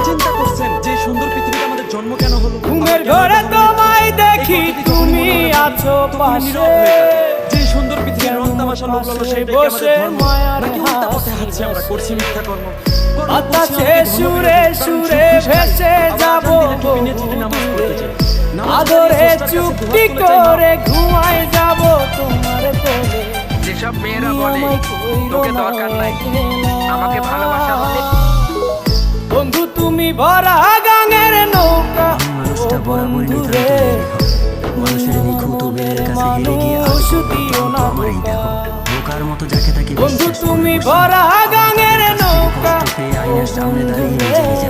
চিন্তা করছেন যে সুন্দর পৃথিবীতে আমাদের জন্ম কেন হলো? ঘুমের ঘরে তোমায় দেখি তুমি আছো পাশে, যে সুন্দর পৃথিবীর রং তামাশা লোক লালসা সেটাই কি আমাদের ধর্ম? নাকি উল্টা পথে হাঁটছি আমরা, করছি মিথ্যা কর্ম? বাতাসে সুরে সুরে ভেসে যাব আদরে চুপটি করে ঘুমায় যাব তোমার কোলে। যেসব মেয়েরা বলে তোকে দরকার নাই, আমাকে ভালোবাসা হলে বন্ধু তুমি ভরা গাঙের নৌকা, মানুষটা বরাবরই মানুষের নিখুঁত মেয়ের কাছে হেরে গিয়ে আমারই দেখো বোকার মতো যাকে তাকে বন্ধু তুমি ভরা গাঙের নৌকা, পেয়ে আয়নার সামনে দাঁড়িয়ে নিজে নিজে